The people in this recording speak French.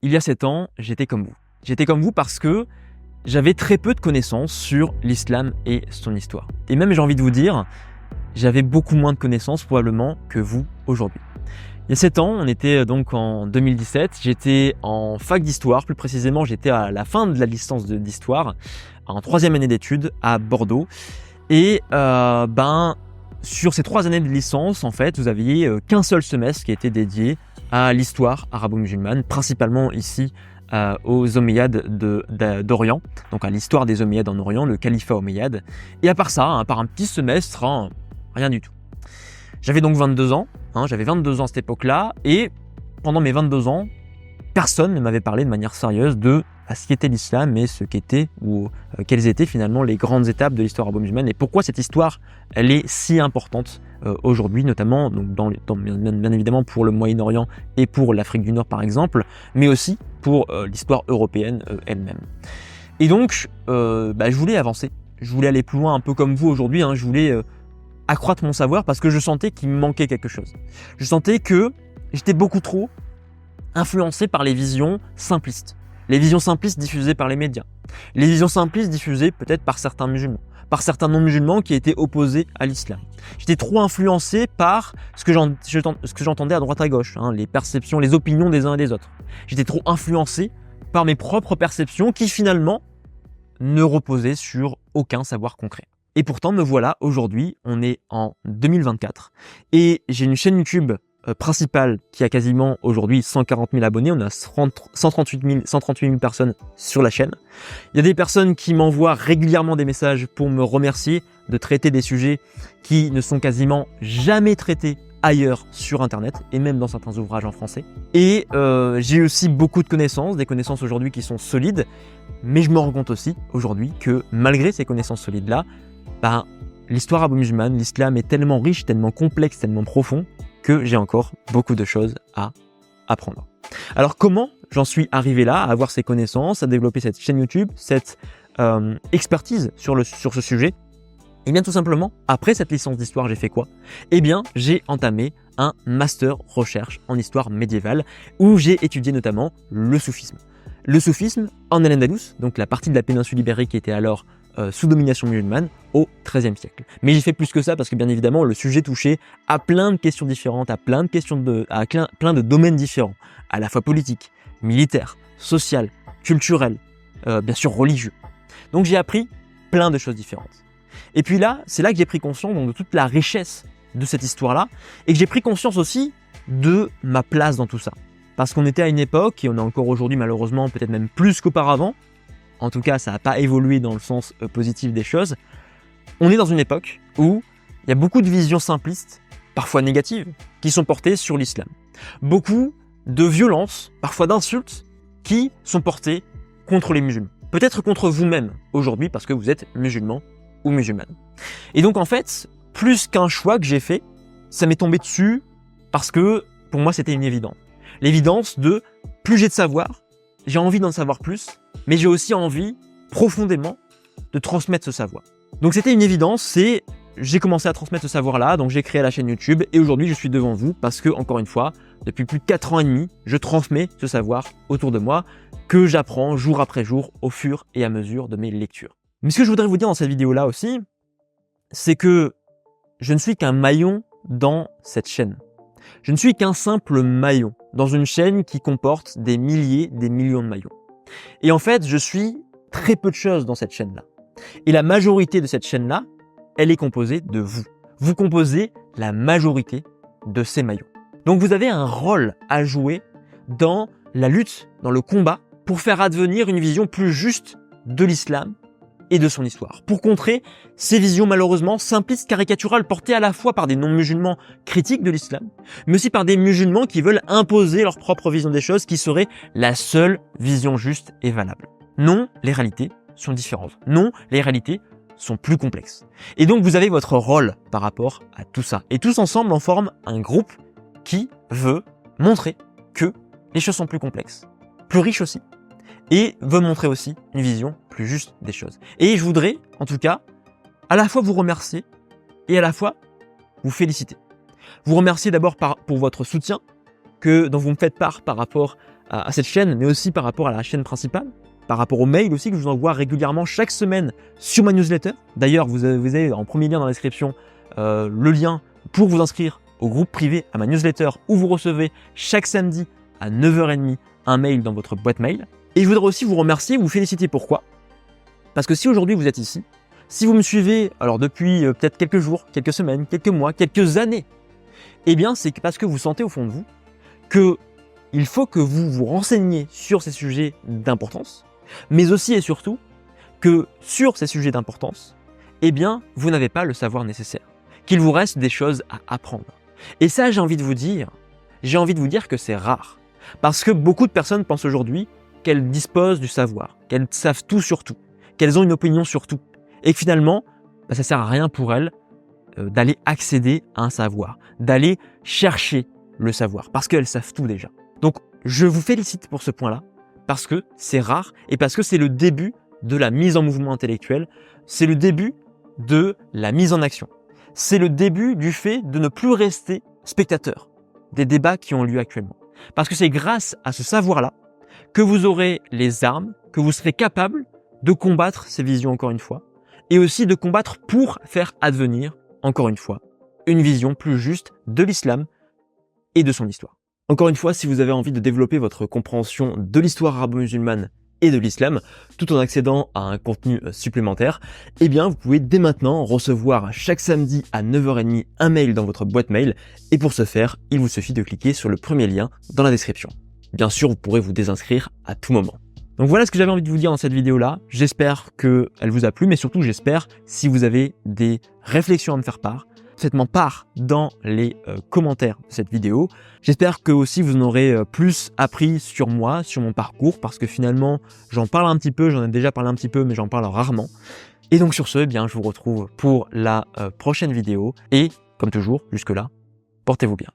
Il y a 7 ans, j'étais comme vous. J'étais comme vous parce que j'avais très peu de connaissances sur l'islam et son histoire. Et même, j'ai envie de vous dire, j'avais beaucoup moins de connaissances probablement que vous aujourd'hui. Il y a 7 ans, on était donc en 2017, j'étais en fac d'histoire, plus précisément j'étais à la fin de la licence d'histoire, en 3e année d'études à Bordeaux. Et sur ces 3 années de licence, en fait, vous aviez qu'un seul semestre qui était dédié à l'histoire arabo-musulmane, principalement ici aux Omeyyades d'Orient, donc à l'histoire des Omeyyades en Orient, le califat Omeyyade. Et à part ça, à part un petit semestre, rien du tout. J'avais donc 22 ans, j'avais 22 ans à cette époque-là, et pendant mes 22 ans, personne ne m'avait parlé de manière sérieuse de ce qu'était l'islam et ce qu'étaient ou quelles étaient finalement les grandes étapes de l'histoire arabo-musulmane et pourquoi cette histoire elle est si importante aujourd'hui, notamment donc bien évidemment pour le Moyen-Orient et pour l'Afrique du Nord par exemple, mais aussi pour l'histoire européenne elle-même. Et donc je voulais avancer, je voulais aller plus loin un peu comme vous aujourd'hui, je voulais accroître mon savoir parce que je sentais qu'il me manquait quelque chose. Je sentais que j'étais beaucoup trop influencé par les visions simplistes. Les visions simplistes diffusées par les médias. Les visions simplistes diffusées peut-être par certains musulmans, par certains non-musulmans qui étaient opposés à l'islam. J'étais trop influencé par ce que j'entendais à droite à gauche, les perceptions, les opinions des uns et des autres. J'étais trop influencé par mes propres perceptions qui finalement ne reposaient sur aucun savoir concret. Et pourtant, me voilà aujourd'hui, on est en 2024 et j'ai une chaîne YouTube principale qui a quasiment aujourd'hui 140 000 abonnés, on a 138 000 personnes sur la chaîne. Il y a des personnes qui m'envoient régulièrement des messages pour me remercier de traiter des sujets qui ne sont quasiment jamais traités ailleurs sur internet et même dans certains ouvrages en français. Et j'ai aussi beaucoup de connaissances, des connaissances aujourd'hui qui sont solides, mais je me rends compte aussi aujourd'hui que malgré ces connaissances solides-là, l'histoire arabo-musulmane, l'islam est tellement riche, tellement complexe, tellement profond que j'ai encore beaucoup de choses à apprendre. Alors comment j'en suis arrivé là, à avoir ces connaissances, à développer cette chaîne YouTube, cette expertise sur ce sujet? Eh bien tout simplement, après cette licence d'histoire, j'ai fait quoi? Eh bien j'ai entamé un master recherche en histoire médiévale où j'ai étudié notamment le soufisme. Le soufisme en Al-Andalus, donc la partie de la péninsule ibérique qui était alors sous domination musulmane au XIIIe siècle. Mais j'ai fait plus que ça parce que bien évidemment le sujet touchait à plein de questions différentes, à plein de domaines différents, à la fois politiques, militaires, sociales, culturels, bien sûr religieux. Donc j'ai appris plein de choses différentes. Et puis là, c'est là que j'ai pris conscience de toute la richesse de cette histoire-là et que j'ai pris conscience aussi de ma place dans tout ça. Parce qu'on était à une époque, et on est encore aujourd'hui malheureusement peut-être même plus qu'auparavant, en tout cas ça n'a pas évolué dans le sens positif des choses, on est dans une époque où il y a beaucoup de visions simplistes, parfois négatives, qui sont portées sur l'islam. Beaucoup de violences, parfois d'insultes, qui sont portées contre les musulmans. Peut-être contre vous-même aujourd'hui parce que vous êtes musulman ou musulmane. Et donc en fait, plus qu'un choix que j'ai fait, ça m'est tombé dessus parce que pour moi c'était une évidence. L'évidence de plus j'ai de savoir, j'ai envie d'en savoir plus, mais j'ai aussi envie profondément de transmettre ce savoir. Donc c'était une évidence, j'ai commencé à transmettre ce savoir-là, donc j'ai créé la chaîne YouTube et aujourd'hui je suis devant vous parce que, encore une fois, depuis plus de 4 ans et demi, je transmets ce savoir autour de moi que j'apprends jour après jour au fur et à mesure de mes lectures. Mais ce que je voudrais vous dire dans cette vidéo-là aussi, c'est que je ne suis qu'un maillon dans cette chaîne. Je ne suis qu'un simple maillon dans une chaîne qui comporte des milliers, des millions de maillons. Et en fait, je suis très peu de choses dans cette chaîne-là. Et la majorité de cette chaîne-là, elle est composée de vous. Vous composez la majorité de ces maillons. Donc vous avez un rôle à jouer dans la lutte, dans le combat, pour faire advenir une vision plus juste de l'islam et de son histoire, pour contrer ces visions malheureusement simplistes, caricaturales, portées à la fois par des non-musulmans critiques de l'islam, mais aussi par des musulmans qui veulent imposer leur propre vision des choses, qui serait la seule vision juste et valable. Non, les réalités sont différentes. Non, les réalités sont plus complexes. Et donc vous avez votre rôle par rapport à tout ça. Et tous ensemble, on forme un groupe qui veut montrer que les choses sont plus complexes, plus riches aussi, et veut montrer aussi une vision plus juste des choses. Et je voudrais, en tout cas, à la fois vous remercier et à la fois vous féliciter. Vous remercier d'abord pour votre soutien dont vous me faites part par rapport à cette chaîne, mais aussi par rapport à la chaîne principale, par rapport aux mails aussi que je vous envoie régulièrement chaque semaine sur ma newsletter. D'ailleurs, vous avez en premier lien dans la description le lien pour vous inscrire au groupe privé à ma newsletter où vous recevez chaque samedi à 9h30 un mail dans votre boîte mail. Et je voudrais aussi vous remercier, vous féliciter. Pourquoi? Parce que si aujourd'hui vous êtes ici, si vous me suivez alors depuis peut-être quelques jours, quelques semaines, quelques mois, quelques années, eh bien c'est parce que vous sentez au fond de vous qu'il faut que vous vous renseigniez sur ces sujets d'importance, mais aussi et surtout que sur ces sujets d'importance, eh bien vous n'avez pas le savoir nécessaire, qu'il vous reste des choses à apprendre. Et ça, j'ai envie de vous dire que c'est rare. Parce que beaucoup de personnes pensent aujourd'hui qu'elles disposent du savoir, qu'elles savent tout sur tout, qu'elles ont une opinion sur tout. Et que finalement, ça ne sert à rien pour elles d'aller accéder à un savoir, d'aller chercher le savoir, parce qu'elles savent tout déjà. Donc, je vous félicite pour ce point-là, parce que c'est rare et parce que c'est le début de la mise en mouvement intellectuel, c'est le début de la mise en action. C'est le début du fait de ne plus rester spectateur des débats qui ont lieu actuellement. Parce que c'est grâce à ce savoir-là que vous aurez les armes, que vous serez capable de combattre ces visions encore une fois, et aussi de combattre pour faire advenir, encore une fois, une vision plus juste de l'islam et de son histoire. Encore une fois, si vous avez envie de développer votre compréhension de l'histoire arabo-musulmane et de l'islam, tout en accédant à un contenu supplémentaire, eh bien vous pouvez dès maintenant recevoir chaque samedi à 9h30 un mail dans votre boîte mail, et pour ce faire, il vous suffit de cliquer sur le premier lien dans la description. Bien sûr, vous pourrez vous désinscrire à tout moment. Donc voilà ce que j'avais envie de vous dire dans cette vidéo-là. J'espère qu'elle vous a plu, mais surtout j'espère, si vous avez des réflexions à me faire part, faites-moi part dans les commentaires de cette vidéo. J'espère que aussi vous en aurez plus appris sur moi, sur mon parcours, parce que finalement, j'en parle un petit peu, j'en ai déjà parlé un petit peu, mais j'en parle rarement. Et donc sur ce, eh bien, je vous retrouve pour la prochaine vidéo. Et comme toujours, jusque-là, portez-vous bien.